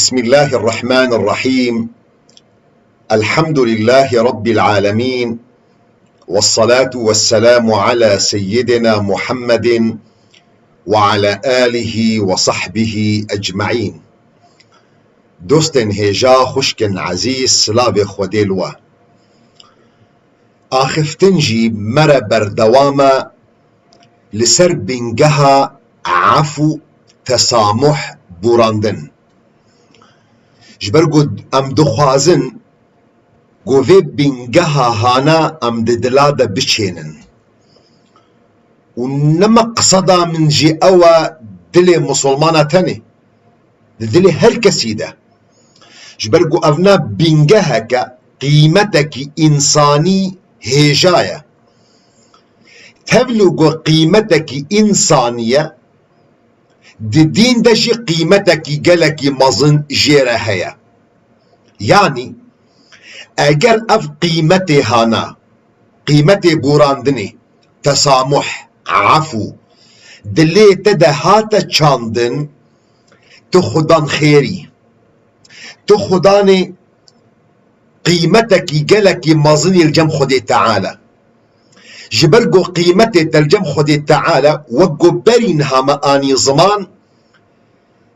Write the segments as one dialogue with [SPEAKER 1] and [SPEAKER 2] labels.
[SPEAKER 1] بسم الله الرحمن الرحيم. الحمد لله رب العالمين، والصلاة والسلام على سيدنا محمد وعلى آله وصحبه أجمعين. دوستن هجا خشكن عزيز سلاف خوديلوا آخفتنجي مر بردواما لسر بنجها عفو تسامح بوراندن جبرگود ام دخوازن گوه بنگها هانا ام ددلاده بچینن و نما قصدا من جي اوا دل مسلمانه تنه دل هر کسی ده جبرگو اونا بنگها که قیمتك انسانی هجايا تبلغ قيمتك إنسانية دي دين دشي قيمتك جلك مظن جيرة هيا. يعني اگر اف قيمتي هانا قيمتي بوراندني تسامح عفو دلي تدهات چاندن تو خدان خيري تو خداني قيمتك جلك مظن الجم خدي تعالى جبرگو قيمت تلجم خود تعالى وقو برين هما آني زمان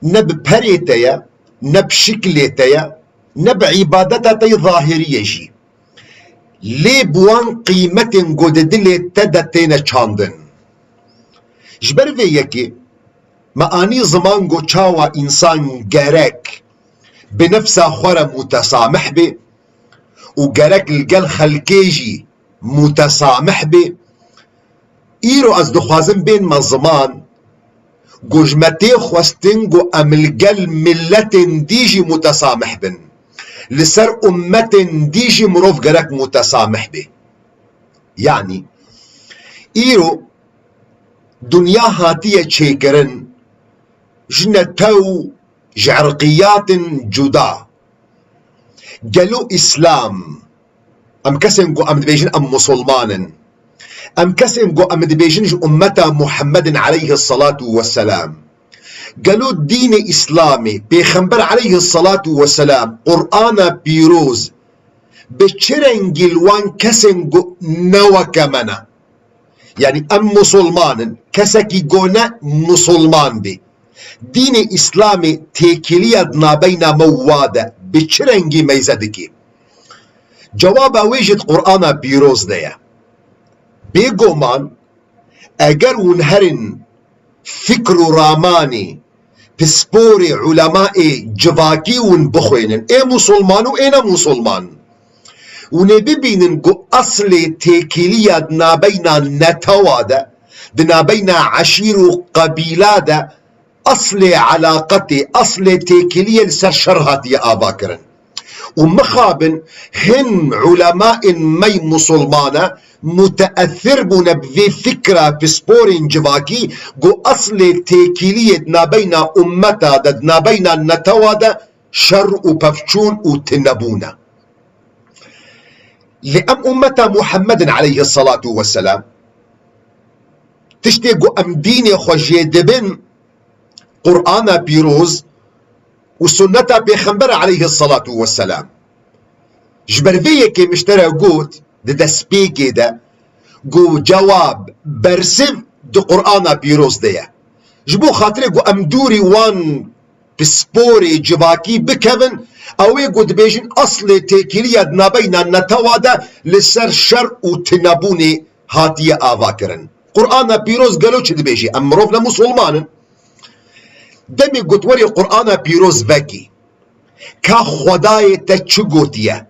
[SPEAKER 1] نب پريتيا نب شكليتيا نب عبادتتي ظاهرية جي لي بوان قيمت قد دلي تدتين چاندن جبر في يكي ما آني زمان قو چاوا انسان گرك بنفسه خور متسامح بي و گرك الگل خلقيجي متسامح به ایرو از دخوازم بین ما زمان گوجمتی خواستنگو املگل ملت دیجی متسامح بن لسر امت دیجی مروف گرک متسامح به. يعني ایرو دنیا هاتیه چیکرن جنتو جعرقيات جدا قالوا اسلام ام كسن قو ام دبيجن ام مسلمان ام كسن قو ام دبيجن امتا محمد عليه الصلاة والسلام قالوا الدين اسلامي بيخنبر عليه الصلاة والسلام قرآن بيروز بچرنجل وان كسن قو نوا كمنا يعني ام مسلمان كسكي قونا مسلمان بي دين اسلامي تيكيليا نابينا موادة بچرنجي ميزدكي جواب ويجد قرآن بيروز ديا بيقومان اگر ونهرن فكر راماني بسبوري علماء جواكي ونبخوينن اي مسلمان و اينا مسلمان ونبي بينن قو اصل تيكيلية دنابينا نتوادا دنابينا عشير وقبيلة دا اصل علاقتي اصل تيكيلية لسر شرهاتي اباكرن ومخابن هن علماء مي مسلمانة متأثر بنا بذي فكرة بسبورين جواكي قو أصل تيكيلية نابينا أمتا دد نابينا نتوادا شر وبفشون وتنبونا لأم أمتا محمد عليه الصلاة والسلام تشتي قو أم ديني خوشيدبن قرآن بيروز وسنة بيخنبر عليه الصلاة والسلام جبرفية مشترى قوت دا سبيكي دا قو جواب برسم دو قرآن بيروز ديا جبو خاطري قو امدوري وان بسبوري جواكي بكبن او يقو دبيجن اصل تيكيلية نابينا نتوادا لسر شر وتنبوني هاتية آواكرن قرآن بيروز قالو چه دبيجي امروفنا مسلمان دمي قطوري قرآن بيروز بكي كا خداي تچگوتيه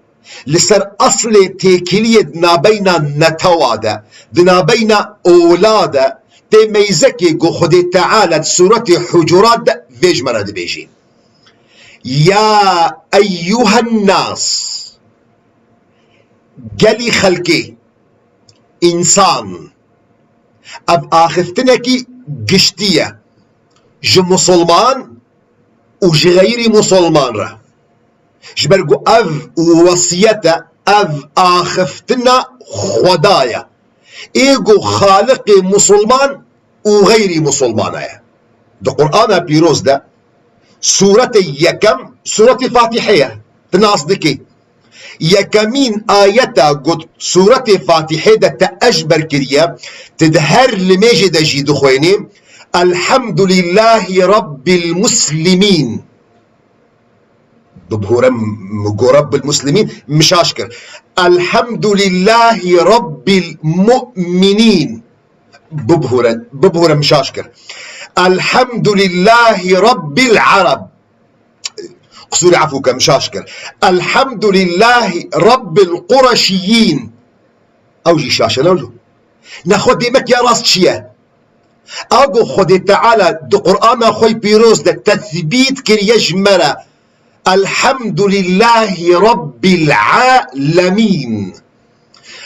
[SPEAKER 1] لسر اصل تيكيلية نابينا نتوادا دنابينا اولادا دي ميزكي قو خدي تعالى سورة حجرات فيج مراد بيجي يا ايها الناس قالي خلقي انسان اب اخفتنكي قشتيه جي مسلمان و جي غيري مسلمان را جبرقو اف وصيته اف اخفتنا خدايا ايقو خالقي مسلمان و غيري مسلمان ده قرآن بيروز ده سورة يكم سورة فاتحة تناس دكي يكمين آياتا قد سورة فاتحة تأجبر كريا تدهر لميجي دجي دخويني الحمد لله رب المسلمين رب المسلمين مش أشكر الحمد لله رب المؤمنين ببهورا مش أشكر الحمد لله رب العرب قصوري عفوك مش أشكر الحمد لله رب القرشيين أوجي شاشة نقوله ناخد ديمك يا راس شيا أقو خد تعالى دو قرآن خوي بيروز ده تثبيت كريا جمرة الحمد لله رب العالمين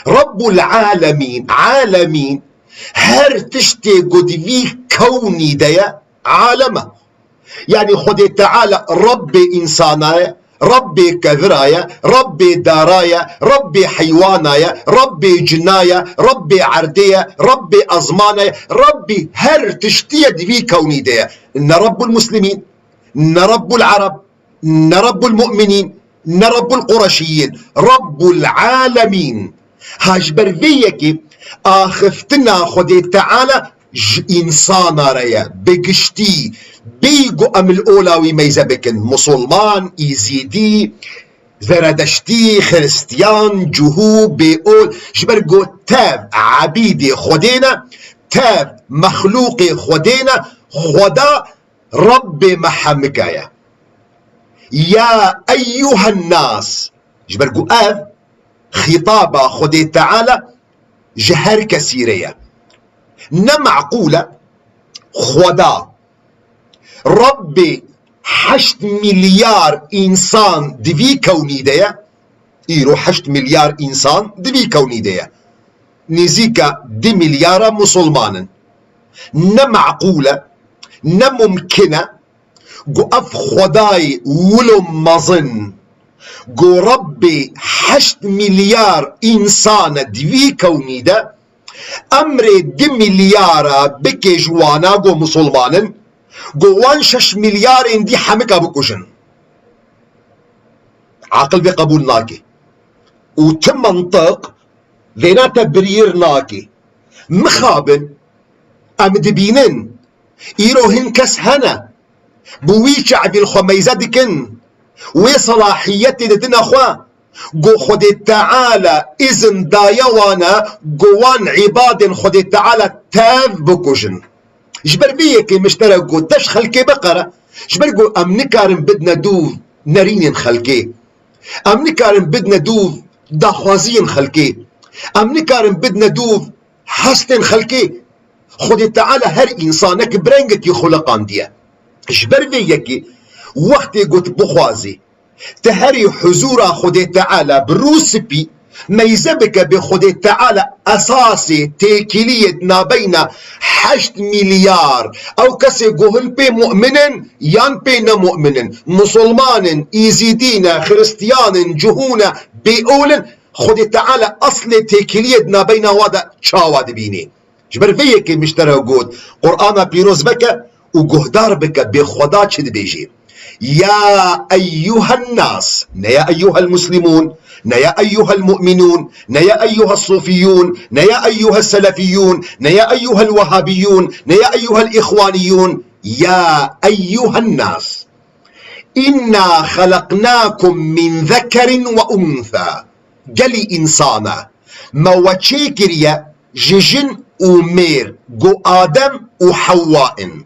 [SPEAKER 1] رب العالمين عالمين هر تشتي قد فيه كوني ديا عالمه يعني خد تعالى رب إنسانايا رب كذرايا رب دارايا رب حيوانايا رب جنايا رب عردية رب أزمانايا رب هر تشتيد في كوني ديا إن رب المسلمين إن رب العرب إن رب المؤمنين إن رب القرشيين رب العالمين هاجبر فيكي آخفتنا خد تعالى إنسان ريا بقشتي بيقو أم الأولاوي ميزة بكن مسلمان إيزيدي زردشتي خريستيان جهو بيقول جبرقو تاب عبيدي خدينا تاب مخلوقي خدينا خدا رب محمكايا يا أيها الناس جبرقو آذ خطابة خدي تعالى جهر كثيرية نمعقولة خدا ربي 8 مليار إنسان دبي كوني ديا إيرو 8 مليار إنسان دبي كوني ديا نزيكا 2 مليار مسلمان نمعقولة نممكنة قو أف خداي ولم مظن قو ربي 8 مليار إنسان دبي كوني دا أمر 2 مليار بكي جوانا قو مسلمان قوان 6 مليار دي حمكة بكوشن عقل بقبول ناكي وتم منطق ذينا تبرير ناكي مخابن أم دبينن إيروهن كسهنا بوي شعب الخميزة دكن وصلاحيتي لدينا أخوة قو خد تعالى إذن دايوانا قوان عباد خد تعالى تاف بكوشن جبر بيك مشتركو تشخل كي بقرة جبرقو أم نكارن بدنا دوف نرين خلكي أم نكارن بدنا دوف داخوازين خلكي أم نكارن بدنا دوف حسن خلكي خد تعالى هر إنسانك برنجك يخلقان ديا جبر بيك وقت قلت بخوازي تهري حضور خد تعالى بروسبي ميزبك بخد تعالى أساسي تيكيلية بين 8 مليار أو كسي قهن بي مؤمن يان بي نمؤمن مسلمان إيزيدين خريستيان جهونا بيقولن خد تعالى أصل تيكيلية بين وادا شاواد بيني جبر فيك مشترى قود قرآن بيروز بك وقهدار بك بخدا چد بيجي يا أيها الناس يا أيها المسلمون يا أيها المؤمنون يا أيها الصوفيون يا أيها السلفيون يا أيها الوهابيون يا أيها الإخوانيون يا أيها الناس إنا خلقناكم من ذكر وأنثى جلي إنسانا مواتشيكريا جيجن ومير جو آدم وحواء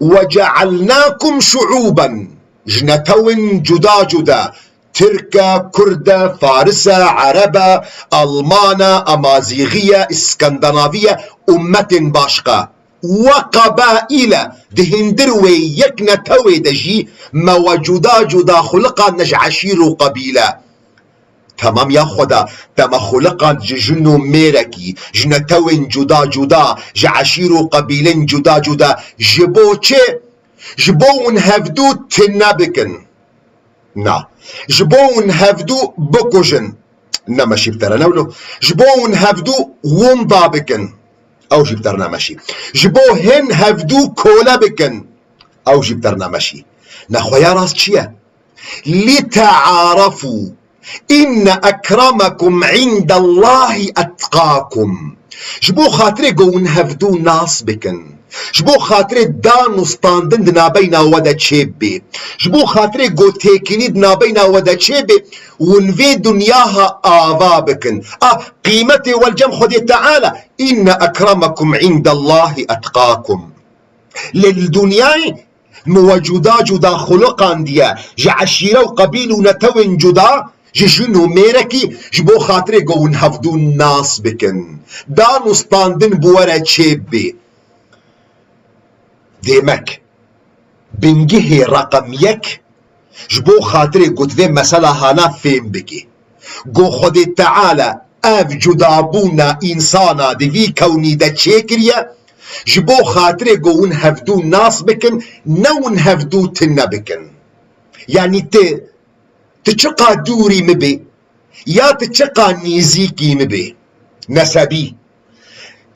[SPEAKER 1] وجعلناكم شعوبا جنتون جدا جدا تركا كردا فارسا عربا ألمانا أمازيغية اسكندنافية أمة باشقة وقبائل دهندروي يكنتوي دجي موجودا جدا خلقا نجعشير قبيلة تمام يا خدا تما خلقا جنو ميركي جنتوين جدا جدا جعشير قبيلين جدا جدا جبو چه جبون هفدو تنابكن نا جبون هفدو بكوجن نا ماشي بترنا ولو جبون هفدو ومضابكن او جبترنا ماشي جبو هن هفدو كولا بكن او جبترنا ماشي نخويا راس چيا لتعارفوا إن أكرمكم عند الله أتقاكم. جبو خاطري قون هفدو ناس بكن، جبو خاطري دانو ستاندن دنا بينا ودا تشيبي، جبو خاطري قو تيكيني دنا بينا ودا تشيبي ونفي دنياها آبا بكن. قيمتي والجم خدي تعالى إن أكرمكم عند الله أتقاكم. للدنيا موجودا جدا خلقان ديا جعشيرة وقبيل ونتوين جدا جشنو ميركي جبو خاطري قون هفدو الناس بكن دانو ستاندن بورا تشيبي. ديمك بنجه رقم يك جبو خاطري قد ذي مسألة هانا فين بكي قو خدي تعالى اف جدابونا انسانا دي في كوني دا تشيكريا جبو خاطري قون هفدو ناس بكن نون هفدو تنا بكن. يعني تشقى دوري مبي يا تشقى نيزيكي مبي نسبي،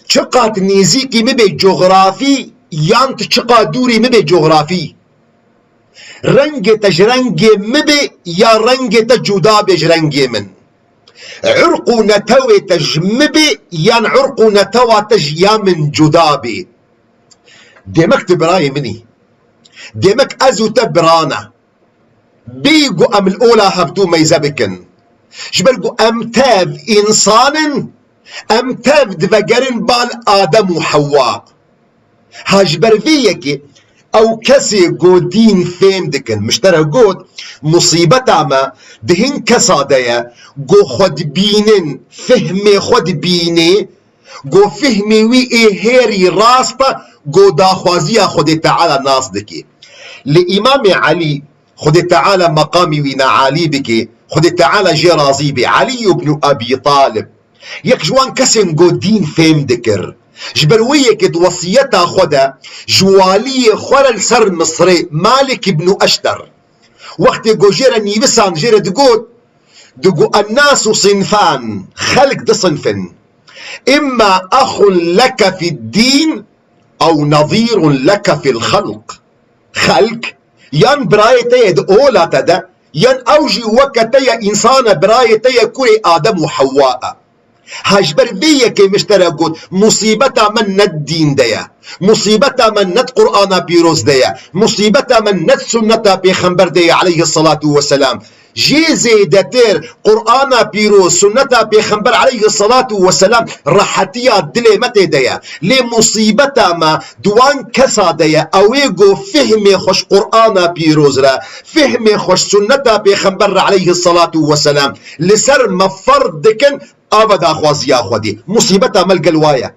[SPEAKER 1] تشقى نيزيكي مبي جغرافي يان تشقى دوري مبي جغرافي، رنج تجرنج مبي يا رنج تجودا بجرنج من، عرق نتوي تجمبي يان عرق نتوى تجيا من جدابي. ديمك تبراي مني ديمك ازو تبرانا بيقو ام الاولى هفتو ميزبكن جبلقو امتاب انسان امتاب دفقرن بال ادم وحواء هاجبر فيكي او كسي قودين فيم دكن مشترى قود مصيبتا ما دهن كسادية قو خد بينن فهمي خد بيني قو فهمي وي هيري راستا قو داخوازيا خد تعالى ناس دكي. لإمام علي خد تعالى مقامي وينا علي بكي خد تعالى جي رازي بي علي بن أبي طالب يك جوان كسن قودين فيم دكر جبروية كد وصيتها خدا جوالية خلال سر مصري مالك بن أشتر وقت يقو جيرا نيبسان جيرا دقو الناس صنفان خلق دي صنفن إما أخ لك في الدين أو نظير لك في الخلق. خلق ين برايتي دقولا تدا ين أوجي وكتي إنسان برايتي كوري آدم وحواء. هاجبر بيه كي مشترى قد مصيبتا من الدين ديا مصيبتا من ند قرآن بيروز ديا مصيبتا من ند سنة بيخنبر ديا عليه الصلاة والسلام. جي زيدتر قرآن بيروز سنة بيخنبر عليه الصلاة والسلام راحتيا دلي متى ديا لمصيبتا ما دوان كسا ديا اويقو فهمي خوش قرآن بيروز را فهمي خوش سنة بيخنبر عليه الصلاة والسلام لسر مفرد دكن ابدا خوازيا خودي مصيبتا ما القلوايا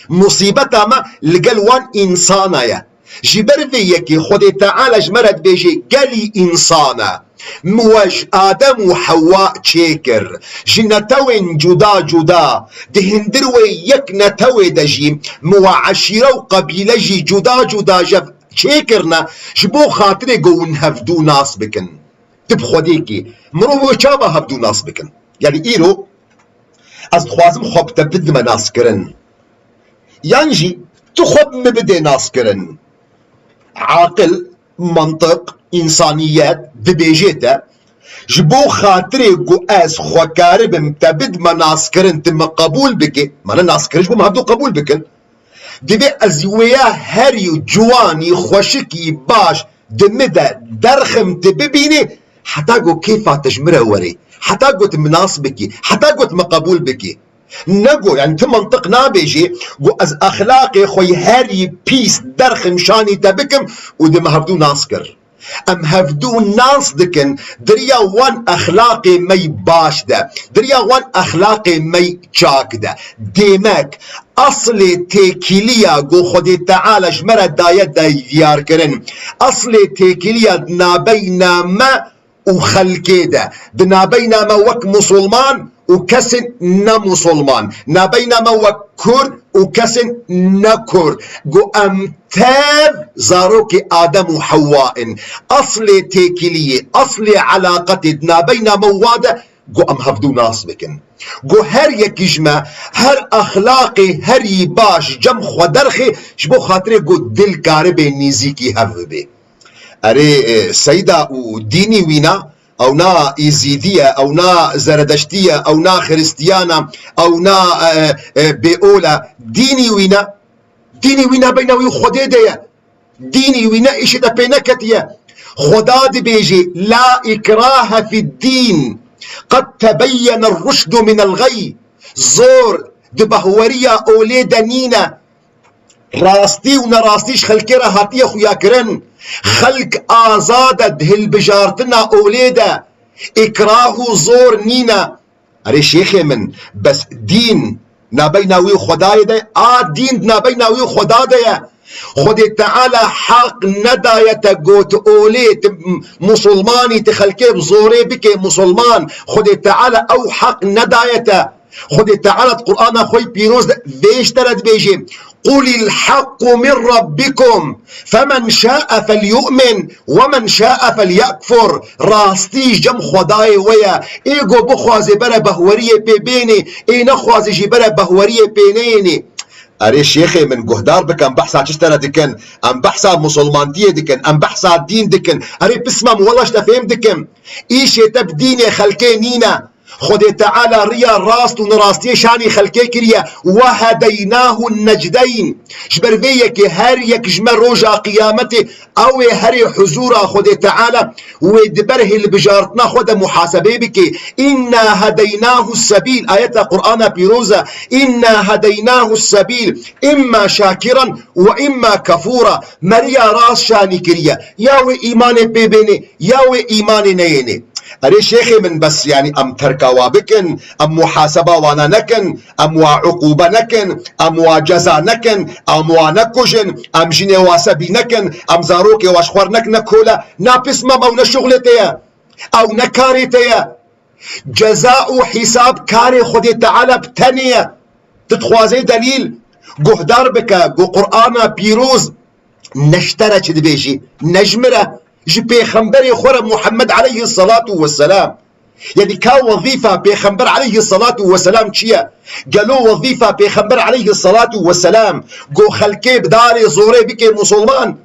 [SPEAKER 1] مصيبتا ما القلوان انسانايا جبر فيكي خودي تعالى جمرت بيجي قالي انسانا موج آدم وحواء تشيكر جنتوين جدا جدا دهندروي يك نتوي دجيم مو عشيرة وقبيلة جي جدا جدا جف تشيكرنا جبو خاطري قون هفدو ناس بكن تبخوديكي مروو چابا هفدو ناس بكن. يعني إيرو از خوازم خوب تبد ما ناس كرن ينجي تخب مبدي ناس كرن عاقل منطق انسانيات ببيجيتا جبو خاطري قو از خوكارب تبد ما ناس كرن تم قبول بك ما ناس كرن جبو ما هبدو قبول بكن دبي ازويا هري جواني خوشكي باش دمدا درخم تببيني حتى قو كيف تجمره وري حتى قلت مناص بكي حتى قلت مقبول بكي نقول يعني تمنطق نابيجي قو از اخلاقي خوي هاري بيس درخ مشاني تبكم ودم هفدو ناسكر ام هفدو ناس دكن دريا وان اخلاقي مي باش ده دريا وان اخلاقي مي چاك ده ديمك اصل تيكيليا قو خدي تعالى جمرة دايت دا ديار كرن اصل تيكيليا نابينا ما وخلقي ده بنابينا ما وك مسلمان وكسن نمسلمان نابينا ما وك كرد وكسن نكرد قو امتاب زاروكي آدم وحواء اصل تيكيلية اصل علاقة نابينا موادة قو ام هفدو ناس بكن قو هر يكي جمع هر اخلاقي هر يباش جم خودرخي شبو خاطري قو دل كاربي نيزيكي هف بي اري سيدا وديني وينا او نا ايزيديه او نا زردشتيه او نا خريستيانا او نا بيولا ديني وينا بينا وي خدي ديا ديني وينا ايش دا بينكتيا خدا دي بيجي لا اكراه في الدين قد تبين الرشد من الغي زور دبهوريا اولي دنينا راستي ونراستيش خلقي راهاتيه خويا كرن خلق آزاد دهل بجارتنا اوليدا اكراه زور نينا اري شيخي من بس دين نابيناوي خداي ده دين نابيناوي خدا ده خد تعالى حق نداية قوت اولي مسلماني تخلقي بزوري بك مسلمان خد تعالى او حق نداية خد تعالى القرآن اخوي بيروز فيش ترد بيجي قل الحق من ربكم فمن شاء فليؤمن ومن شاء فليكفر راستي جم خداي ويا ايغو بخوازي برا بهوريه بيبيني اي نخوازي جي برا بهوريه بينيني اري شيخي من قهدار بك ام بحثا تشترى دكن ام بحثا مسلمانتيه دكن ام بحثا دين دكن اري بسمم والله اشتفهم دكن ايشي تبديني خلقي نينا خد تعالى ريا راست ونراستي شاني خلقي كريا وهديناه النجدين جبر فيك هر يك جمر روجا قيامته او هر حزورا خد تعالى ودبره اللي بجارتنا خد محاسبه بك انا هديناه السبيل ايه قرآن بيروزا انا هديناه السبيل اما شاكرا واما كفورا مريا راس شاني كريا ياوي ايمان بيبيني ياوي ايمان نيني اري شيخي من بس يعني ام تركوا بكن ام محاسبه وانا نكن ام عقوبه نكن ام جزاء نكن ام نكجن ام جني واسبي نكن ام زاروكي واشخور نكولا نابس ما او نشغلتيا او نكاريتيا جزاء حساب كاري خدي تعالى بتنيه تتخوازي دليل قهدار بك قرآن بيروز نشترى كد بيجي نجمره جي بيخنبري خور محمد عليه الصلاة والسلام يعني كان وظيفة بيخنبر عليه الصلاة والسلام تشيا قالوا وظيفة بيخنبر عليه الصلاة والسلام قو خلكي بداري زوري بكي مسلمان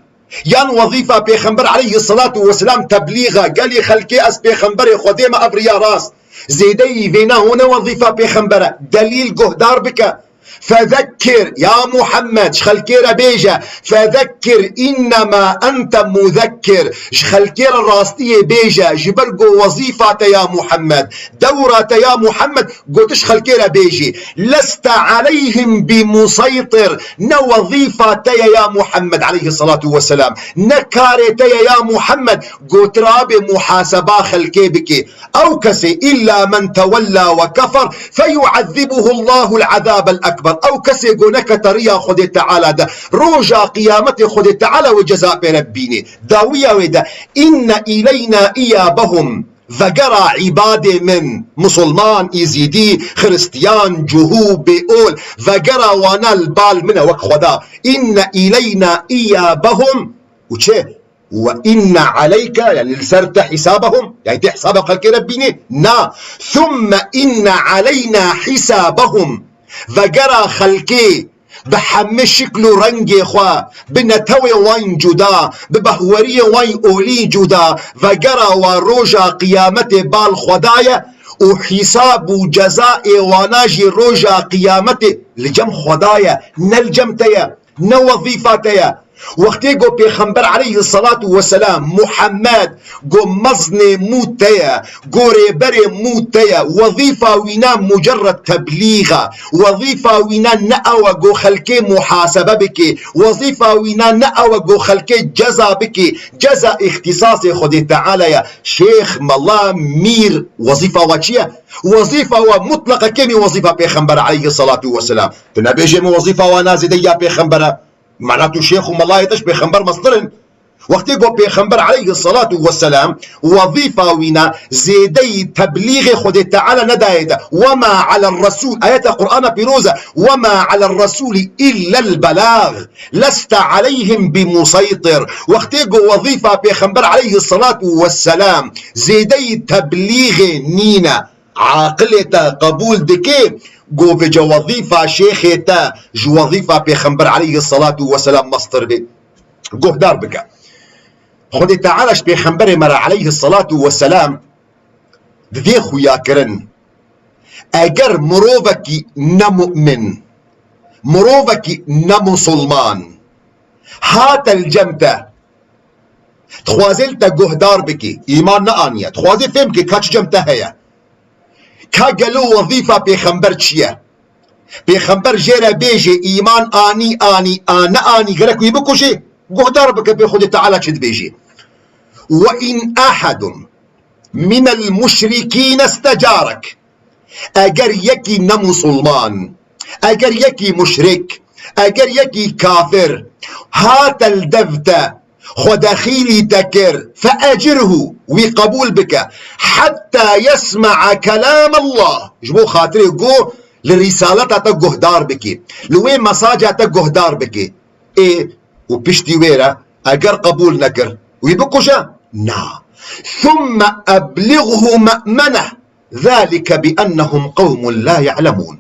[SPEAKER 1] يان وظيفة بيخنبر عليه الصلاة والسلام تبليغة قال لي خلكي اس بيخنبري خديمة ابريا راس زيدي فينا هنا وظيفة بيخنبرة دليل قهدار بك فذكر يا محمد شخلكير بيجا فذكر انما انت مذكر شخلكير الراستية بيجا جبرقو وظيفة يا محمد دورة يا محمد قلت شخلكير بيجي لست عليهم بمسيطر نوظيفة يا محمد عليه الصلاة والسلام نكارت يا محمد قلت رابي محاسبة خلكي بكي او كسي الا من تولى وكفر فيعذبه الله العذاب الاكبر او كسي قونك تريا خد تعالى ده روجا قيامتي خد تعالى وجزاء بربيني داوية ويدا ان الينا ايابهم ذقرا عبادي من مسلمان يزيدي خريستيان جهو بيقول ذقرا وانا البال منه وك خدا ان الينا ايابهم وچه وإن عليك يعني لسرت حسابهم يعني تحسابك خلقي ربيني نا ثم إن علينا حسابهم وقرا خلقي بحمي شكل رنجي خوا بنتوي وين جدا ببهوري وين أولي جدا وقرا وروجا قيامتي بال خدايا وحساب وجزاء وناجي روجا قيامتي لجم خدايا نلجمتيا نوظيفاتيا وقتی گو پیغمبر علیه الصلاة والسلام محمد گو مزن موتيا گو ريبر موتيا وظيفة وينا مجرد تبليغ وظيفة وينا نأوى گو خلقي محاسبة بك وظيفة وينا نأوى گو خلقي جزا بك جزا اختصاص خود تعالى يا شيخ ملا مير وظيفة وچية وظيفة ومطلقة كمي وظيفة پیغمبر عليه الصلاة والسلام تنبيجي وظيفة ونازدية پیغمبر معناته شيخ ومالله يتش بيخنبر مصدرن وقت يقول بيخنبر عليه الصلاة والسلام وظيفة وينا زيدي تبليغ خد تعالى ندايدا وما على الرسول آيات القرآن بيروزة وما على الرسول إلا البلاغ لست عليهم بمسيطر وقت يقول وظيفة بيخنبر عليه الصلاة والسلام زيدي تبليغ نينا عاقلة قبول دكي قو في جو وظيفة شيختا جو وظيفة بيخنبر عليه الصلاة والسلام مصدر بي قو دار بك خود تعالش پیغمبر مرا علیه الصلاة والسلام دی خویا کرن اگر مرووکی نمؤمن مرووکی نمسلمان هات الجمته تخوازل تا گهدار بکی ایمان نا آنیه تخوازل فهم که کچ جمته هیا که گلو وظیفه پیغمبر چیه پیغمبر جیره بیجه ایمان آنی آنی آن آنی گرکوی بکشه گهدار بکه بی خود تعالی چید بیجه وإن أحد من المشركين استجارك اگر یکی نمسلمان اگر یکی مشرک اگر یکی کافر هات الدفت خدخيلي تكر فأجره وقبول بك حتى يسمع كلام الله جبو خاطري جو لرسالة تجهدار بك لوين مساجة تجهدار بك ايه وبشتي ويرا اگر قبول نكر ويبقوشا نا ثم أبلغه مأمنه ذلك بأنهم قوم لا يعلمون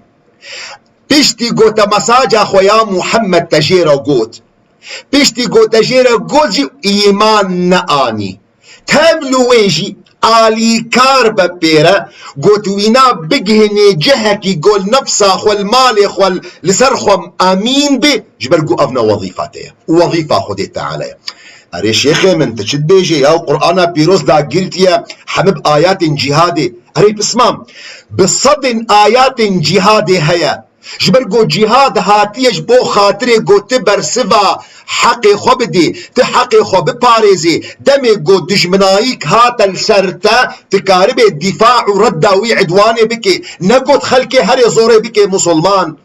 [SPEAKER 1] بشتي قوت مساجة خويا محمد تجير وقوت بشتي قوت تجير وقوت إيمان نآني تابلو ويجي آلي كارب بيرا قوت وينا بقهني جهكي قول نفسا خوال مالي خوال لسرخم أمين بي جبل قو أفنا وظيفاته وظيفة خدي تعالى ارے شیخ من تشد بیجی یا قرآن پیروز دا گلتیا حمب آیات جهادی ارے بسمام بصد آیات جهادی هیا جبر گو جهاد هاتیش بو خاطر گو تبر سوا حق خوب دی ته حق خوب پاريزي دمي گو دشمنايك هات السرتا تكارب الدفاع رداوي عدواني بكي نقود خلكي هري زوري بكي مسلمان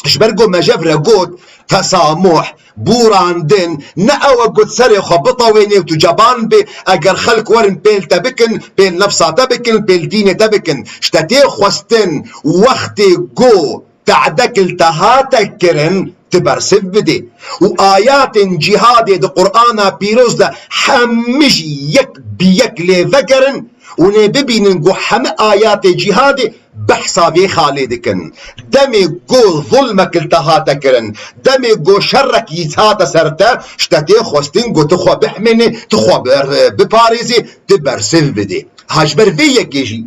[SPEAKER 1] شبرقو مجبرة قود تسامح بوراندن نأوى قد سري خبطة ويني وتجابان بي اگر خلق ورن بيل تبكن بيل نفسا تبكن بيل دين تبكن شتاتي خوستن وقتي قو تعدك التهاتك كرن تبرسف بدي وآيات جهادي دي قرآن بيروز دا حمش يك بيك لذكرن ونببين نقو حم آيات جهادي بحثا في خالدكن دمي قو ظلمك التهاتكرن دمي قو شرك يتهات سرتا شتاتي خوستين قو تخوى بحمني تخوى بباريزي تبرسف بدي هاجبر فيك يجي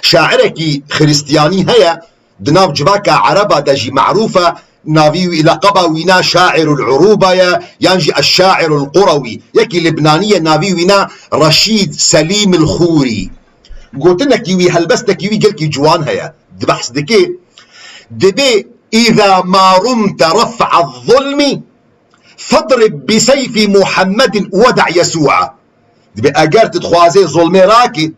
[SPEAKER 1] شاعركي خريستياني هيا دناب جباكا عربة دجي معروفة نافي إلى قبا وينا شاعر العروبة ينجي الشاعر القروي يكي لبنانية نافي وينا رشيد سليم الخوري قلت لنا كيوي هلبست كيوي قل كي جوان هيا دبحث دكي دبي إذا ما رمت رفع الظلم فاضرب بسيف محمد ودع يسوع دبي أجر تتخوازي ظلمي راكي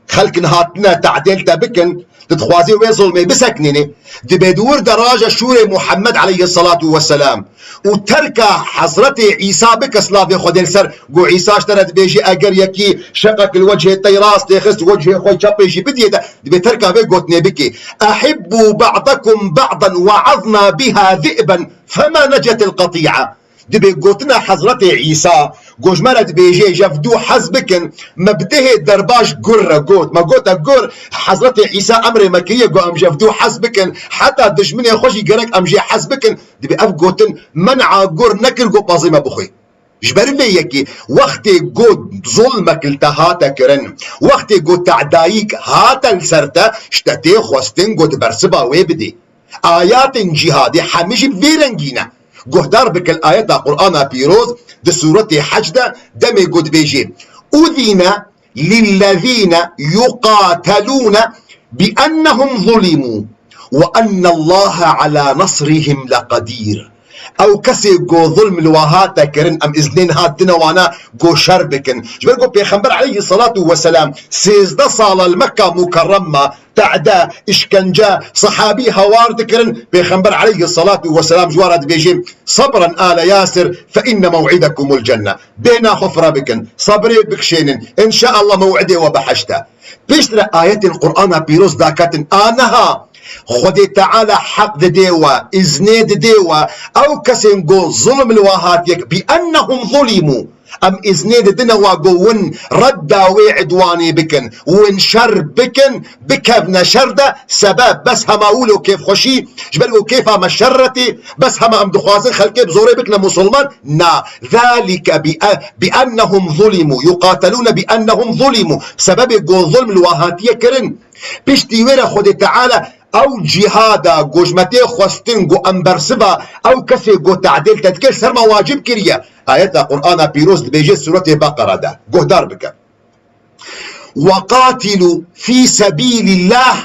[SPEAKER 1] خلق نهاتنا تعديل تبكن تتخوازي وين ظلمي بسكنني دبي دور دراجة شوري محمد عليه الصلاة والسلام وترك حضرتي عيسى بك سلافي خدل سر قو عيسى اشترت بيجي اگر يكي شقك الوجه الطيراس تخست وجه خوي شاب يجي بدي دبي تركها بك قوتني بكي احبوا بعضكم بعضا وعظنا بها ذئبا فما نجت القطيعة دبي قوتنا حضرتي عيسى قوش مرد بيجي جفدو حزبكن مبته درباش قرة قوت ما قوت قر حضرتي عيسى امر مكية قو ام جفدو حزبكن حتى دشمني خوشي قرق ام جي حزبكن دبي اف قوتن منع قر نكر قو بازيما بخوي جبر بيكي وقتي قود ظلمك التهاتا كرن وقتي قود تعدايك هاتا السرتا شتاتي خوستن قود برسبا ويبدي آيات جهادي حميش بيرنجينا قهدار بك الآيات قرآن بيروز دي سورة حج دمي قد بيجي أذن للذين يقاتلون بأنهم ظلموا وأن الله على نصرهم لقدير او كسي جو ظلم الوهاتا كرن ام اذنين هاتنا وانا جو شربكن جبر جو بيخنبر عليه الصلاة والسلام سيزدا صال المكة مكرمة تعدا اشكنجا صحابي هوارد كرن بيخنبر عليه الصلاة والسلام جوارد بيجيم صبرا آل ياسر فإن موعدكم الجنة بينا خفرة بكن صبري بكشينن ان شاء الله موعدي وبحشتا بيشترى آيات القرآن بيروز داكاتن آنها خدي تعالى حق ديوا إذني ديوا أو كسن جو ظلم الوهات يك بأنهم ظلموا ام ازني دنا واقون ردا وعدواني بكن ونشر بكن بكبنا شرده سبب بس هما اولو كيف خوشي جبلو كيف ما شرتي بس هما ام دخوازن خلقي بزوري بكنا مسلمان نا ذلك بانهم ظلموا يقاتلون بانهم ظلموا سبب جو ظلم الوهاتيه كرن بيشتي ويرا خد تعالى او جهادا گوشمتی خوستن گو امبرسبا او کسی گو تعدیل تدکل سرما واجب کریه آیت قرآن پیروز بیجه سورة بقره ده گهدار بکن وقاتلوا في سبيل الله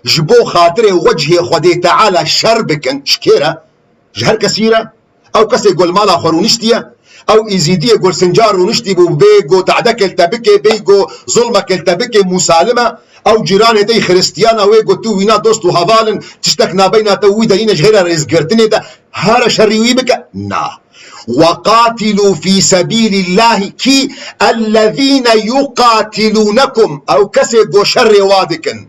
[SPEAKER 1] جبو خاطر وجه خدي تعالى شر بكن شكيرة جهر كثيرة او كسي قول مالا خرونشتيا او ازيدية قول سنجار ونشتي بو بيقو تعدك التبكي بيقو ظلمك التبكي مسالمة او جيران دي خريستيانا ويقو تو وينا دوستو هفالن تشتكنا بينا توي دينا جغيرا رزقرتني ده هارا شريوي بك نا وقاتلوا في سبيل الله كي الذين يقاتلونكم او كسي قو شر وادكن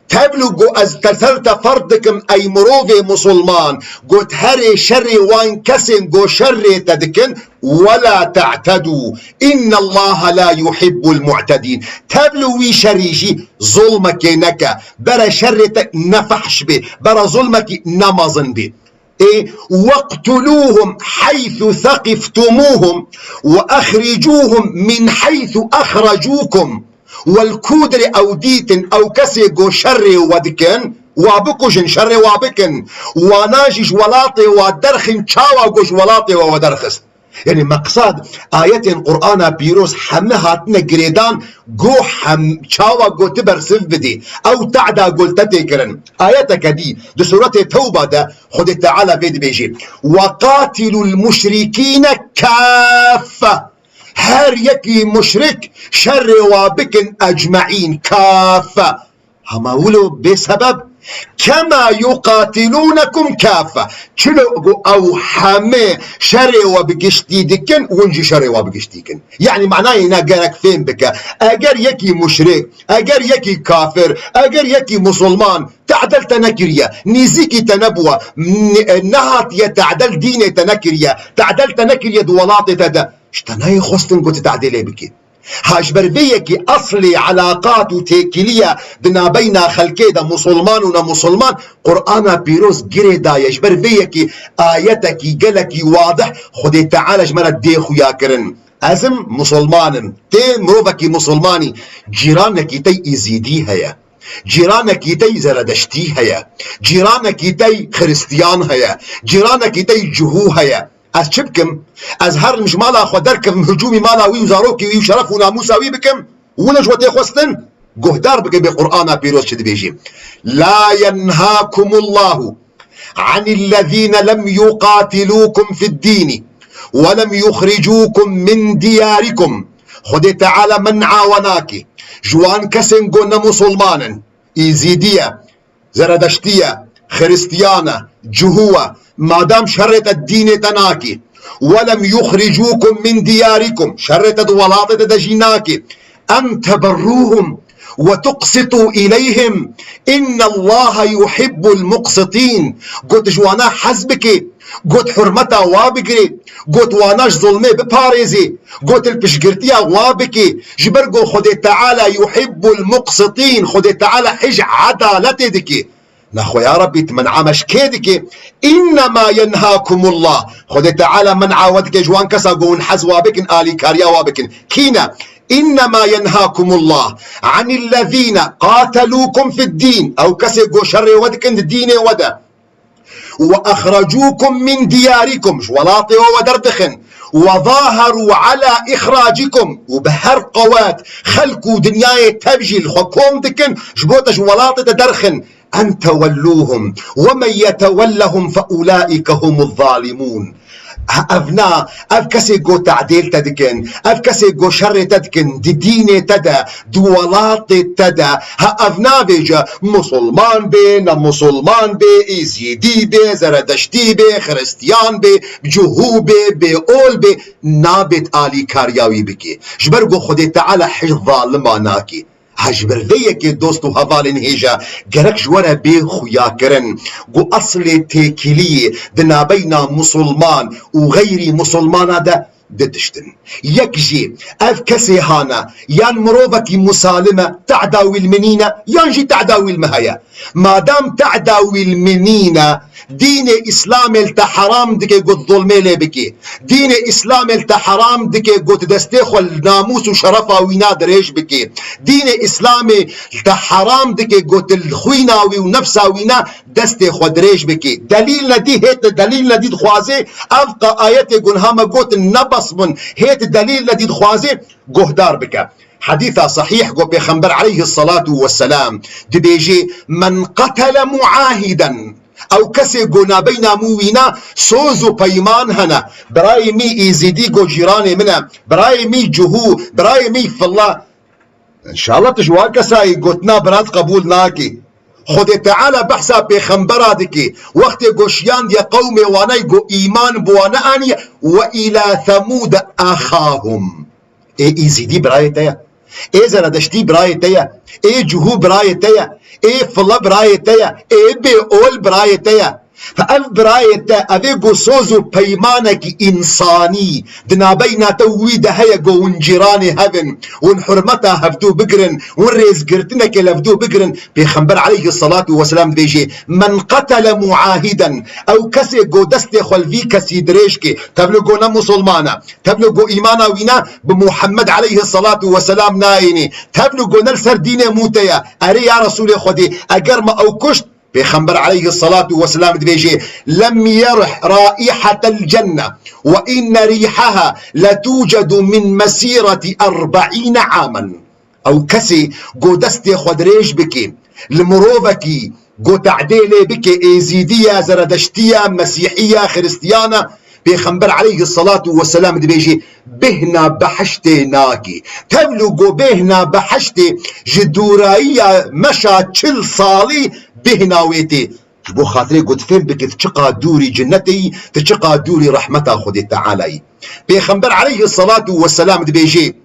[SPEAKER 1] تبلغوا از ترتلت فردكم اي مروفي مسلمان قلت هري شري وان كسن قو شري تدكن ولا تعتدوا ان الله لا يحب المعتدين تبلوي شريجي ظلمك نكا برا شرتك نفحش به برا ظلمك نمظن به إيه واقتلوهم حيث ثقفتموهم واخرجوهم من حيث اخرجوكم والكودر او ديتن او كسي جو شر ودكن وابكوجن شر وابكن وناجش ولاطي ودرخن شاوا جوش ولاطي ودرخس يعني مقصد آيات القرآن بيروس حمها نجريدان جو حم شاوا جو تبرسف بدي او تعدى قلت تكرن آياتك دي دي سورة توبة ده خد تعالى بيد بيجي وقاتلوا المشركين كافة هر يكي مشرك شر وابكن اجمعين كافة هما ولو بسبب كما يقاتلونكم كافة شلو او حمي شر وبقشتي دكن ونجي شر وبقشتيكن يعني معناه هنا قالك فين بك اجر يكي مشرك اجر يكي كافر اجر يكي مسلمان تعدل تنكريا نيزيكي تنبوة نهات يتعدل دين تنكريا تعدل تنكريا دولات تدا اشتناي خستن قلت تعديلي بكي هاش بربيكي اصلي علاقات وتيكيلية دنا بين خلقي دا مسلمان ونا مسلمان قرآن بيروز جري دايش بربيكي آياتكي قلكي واضح خدي تعالى جمرة ديخو يا كرن ازم مسلمان تي مروفكي مسلماني جيرانكي تي ازيدي هيا جيرانكي تي زردشتي هيا جيرانكي تي خريستيان هيا جيرانكي تي جهو هيا از چه بکم؟ از هر مش مالا خود درکم هجومی مالا وی و زاروکی وی و شرف و ناموسا وی بکم ونش و تی خواستن گهدار بکم به قرآن پیروز شد بیجیم لا ينهاكم الله عن الذين لم يقاتلوكم في الدين ولم يخرجوكم من دياركم خود تعالى من عاوناكي جوان كسن قلنا مسلمانا إيزيدية زردشتية خريستيانة جهوة ما دام شرط الدين تناكي ولم يخرجوكم من دياركم شرط الولاد دجيناكي أن تبروهم وتقسطوا إليهم إن الله يحب المقسطين قلت جوانا حزبك قلت حرمتا وابكري قلت واناش ظلمي بباريزي قلت البشقرتيا وابكي جبرقو خدي تعالى يحب المقسطين خدي تعالى حج عدالتك نخو يا ربي تمنع مشكيدك إنما ينهاكم الله خد تعالى من عاودك جوان كسا قون حزوا بكن آلي كاريا وابكن كينا إنما ينهاكم الله عن الذين قاتلوكم في الدين أو كسي قو شر ودكن الدين ودا وأخرجوكم من دياركم ولاطي ودردخن وظاهروا على إخراجكم وبهر قوات خلقوا دنياي تبجي الحكوم دكن جبوتش ولاطي تدرخن أن تولوهم ومن يتولهم فأولئك هم الظالمون أبناء أبكسي جو تعديل تدكن أبكسي جو شر تدكن دي دين تدا دولات تدا أبناء بيجا مسلمان بي مسلمان بي إزيدي بي زردشتي بي خريستيان بي جهو بي أول بي نابت آلي كارياوي بكي جبرقو خدي تعالى حج ظالماناكي هجبر ذيك دوستو هفالين هيجا جرك جورا بي خويا كرن قو أصل تيكيلي دنا بين مسلمان وغير مسلمان دا دتشتن يكجي اف كسي هانا يان مروفكي مسالمة تعداوي المنينة يانجي تعداوي المهايا ما دام تعداوي المنينة دين اسلام التحرام دكي قد ظلمي لبكي دين اسلام التحرام دكي قد دستيخو الناموس وشرفا ويناد ريش بكي دين اسلام التحرام دكي قد الخويناوي ونفسا وينا دستيخو دريش بكي دليل ندي هيت دليل ندي دخوازي افقا آياتي قنهاما قوت النبص من هيت الدليل ندي دخوازي قهدار بكا حديثة صحيح قو بيخنبر عليه الصلاة والسلام دبيجي من قتل معاهدا او کسی گونا بینا موینا سوزو پیمان هنا برای می ایزیدی گو جیران منه برای می جهو برای می فالله ان شاء الله تجوال کسایی گوتنا برات قبول ناکی خود تعالى بحثا بخنبرا دكي وقت قوشيان دي قومي واناي قو ايمان بوانا اني والى ثمود اخاهم ايزيدي برايتيا زردشتي برايتيا جهو برايتيا فلا برايتيا بيقول برايتيا فأف برايتا أذيقو سوزو بيمانك إنساني دنا بينا تويدا هيا قو ونجيراني هذن ونحرمتا هفدو بقرن ونريز قرتنك لفدو بقرن بيخنبر عليه الصلاة والسلام بيجي من قتل معاهدا أو كسي قو دستي خلفي كسي دريشكي تبلغونا مسلمانا تبلغو إيمانا وينا بمحمد عليه الصلاة والسلام نايني تبلغونا السردين موتيا أري يا رسول خدي أقرم أو كشت بيخنبر عليه الصلاة والسلام دبيجي لم يرح رائحة الجنة وإن ريحها لتوجد من مسيرة 40 عاما أو كسي قو دستي خدريش بكي المروفكي قو تعديلي بكي إيزيدية زردشتية مسيحية خريستيانة بيخنبر عليه الصلاة والسلام دبيجي بهنا بحشتي ناكي تبلغو بهنا بحشتي جدورائية مشى تشل صالي بهنا ويتي بو خاطري قد فهم بك تشقى دوري جنتي تشقى دوري رحمتها خدي تعالى بيخنبر عليه الصلاة والسلام دبيجي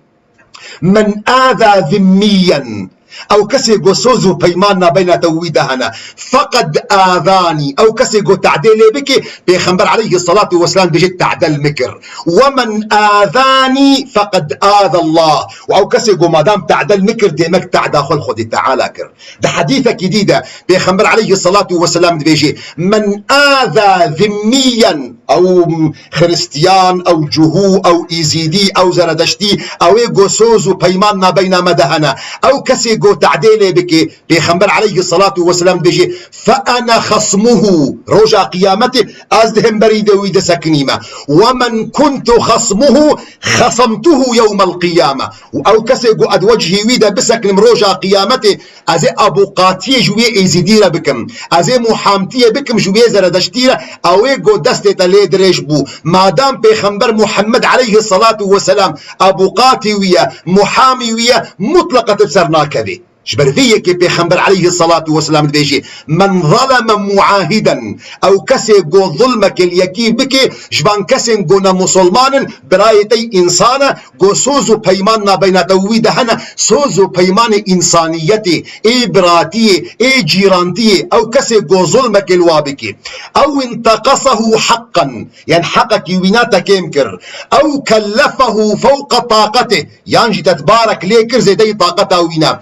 [SPEAKER 1] من آذى ذميا او كسي قو سوزو بيماننا بين تويدهنا فقد آذاني او كسي قو تعديلي بكي بيخنبر عليه الصلاة والسلام بيجي تعدل مكر ومن آذاني فقد آذى الله او كسي قو مادام تعدل مكر ديمك تعداخل خدي تعالى كر ده حديثة جديدة بيخنبر عليه الصلاة والسلام بيجي من آذى ذميا او خريستيان او جهو او ايزيدي او زردشتي او قو سوزو بيماننا بين مدهنا او كسي قو تعديلي بكي بيخنبر عليه الصلاة والسلام بيجي فأنا خصمه رجع قيامته أزدهم بريد ويد سكنيمة ومن كنت خصمه خصمته يوم القيامة أو كسي قو أد وجهي ويدا بسكنم رجع قيامته أزي أبو قاتي جوية إيزيديرا بكم أزي محامتية بكم جوية زردشتيرا أو قو دستي تلي دريش بو مادام بيخنبر محمد عليه الصلاة والسلام أبو قاتي ويا محامي ويا مطلقة بسرنا كذي شبرفيه كي بيخنبر عليه الصلاة والسلام بيجي من ظلم معاهدا او كسي قو ظلمك اليكي بكي جبان كسي قونا مسلمان برايتي انسانا قو سوزو بيماننا بين تويدهنا سوزو بيمان انسانيتي براتي جيرانتي او كسي قو ظلمك الوابكي او انتقصه حقا يعني حقك ويناتك يمكر او كلفه فوق طاقته يعني تتبارك ليكر زي دي طاقته وينا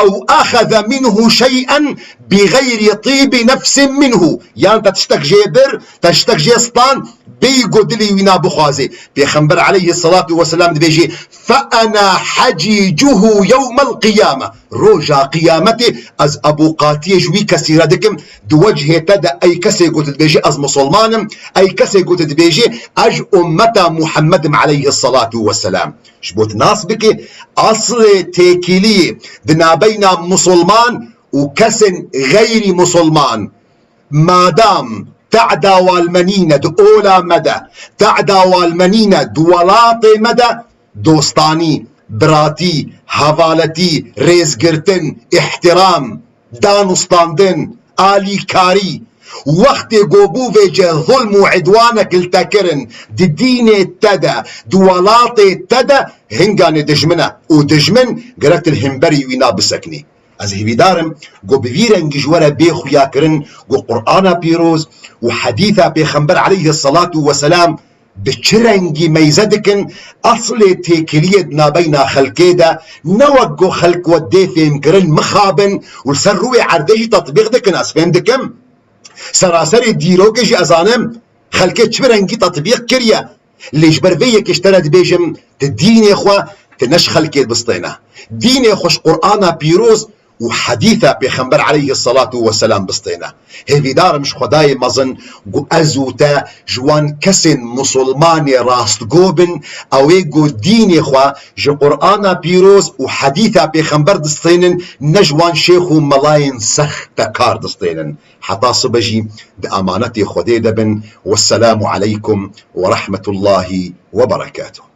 [SPEAKER 1] أو أخذ منه شيئا بغير طيب نفس منه يعني تشتك جيبر تشتك جيسطان بيقود لي وينا بخوازي بيخنبر عليه الصلاة والسلام بيجي فأنا حجيجه يوم القيامة رجع قيامته از أبو قاتي جوي كسيرة دكم دوجه تدا أي كسي قلت بيجي از مسلمان أي كسي قلت بيجي أج أمتا محمد عليه الصلاة والسلام شبوت ناس بكي أصل تيكيلي دنا بين مسلمان وكسن غير مسلمان ما دام تعدى والمنينة أولى مدى تعدى والمنينة دولات مدى دوستاني براتي حوالتي ريزگرتن احترام دانستاندن آلي كاري وقت قوبو وجه ظلم وعدوانك التكرن دي دين التدى دولات التدى هنگان دجمنا ودجمن قرأت الهمبري وينا بسكني از هیویدارم گو بویرن گجوره بیخویا کرن گو قرآن پیروز و حدیث پیغمبر علیه الصلاة والسلام بچرنگی ميزدكن اصل تيكليد نابينا خلقيدا نوقو خلق ودي فهم كرن مخابن والسر روي عردجي تطبيق دكن اسفهم دكم سراسر ديروكجي ازانم خلقه چرنگي تطبيق كريا ليش برفيك اشترت بيجم تديني اخوة تنش خلقيد بسطينا ديني خوش قرآن بيروز وحديثة بيخنبر عليه الصلاة والسلام بسطينا هذي دار مش خداي مظن قو أزوتا جوان كسن مسلماني راست قوبن أو يقو ديني خوا جو قرآن بيروز وحديثة بيخنبر دسطينن نجوان شيخو ملاين سخ تكار دسطينن حتى صبجي بأمانتي خدي دبن والسلام عليكم ورحمة الله وبركاته.